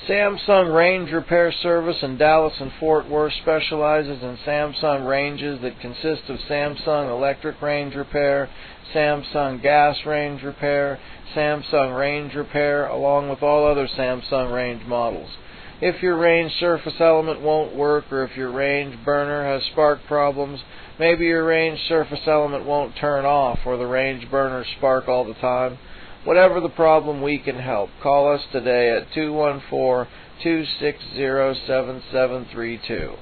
Samsung Range Repair Service in Dallas and Fort Worth specializes in Samsung ranges that consist of Samsung electric range repair, Samsung gas range repair, Samsung range repair, along with all other Samsung range models. If your range surface element won't work, or if your range burner has spark problems, maybe your range surface element won't turn off, or the range burners spark all the time. Whatever the problem, we can help. Call us today at 214-260-7732.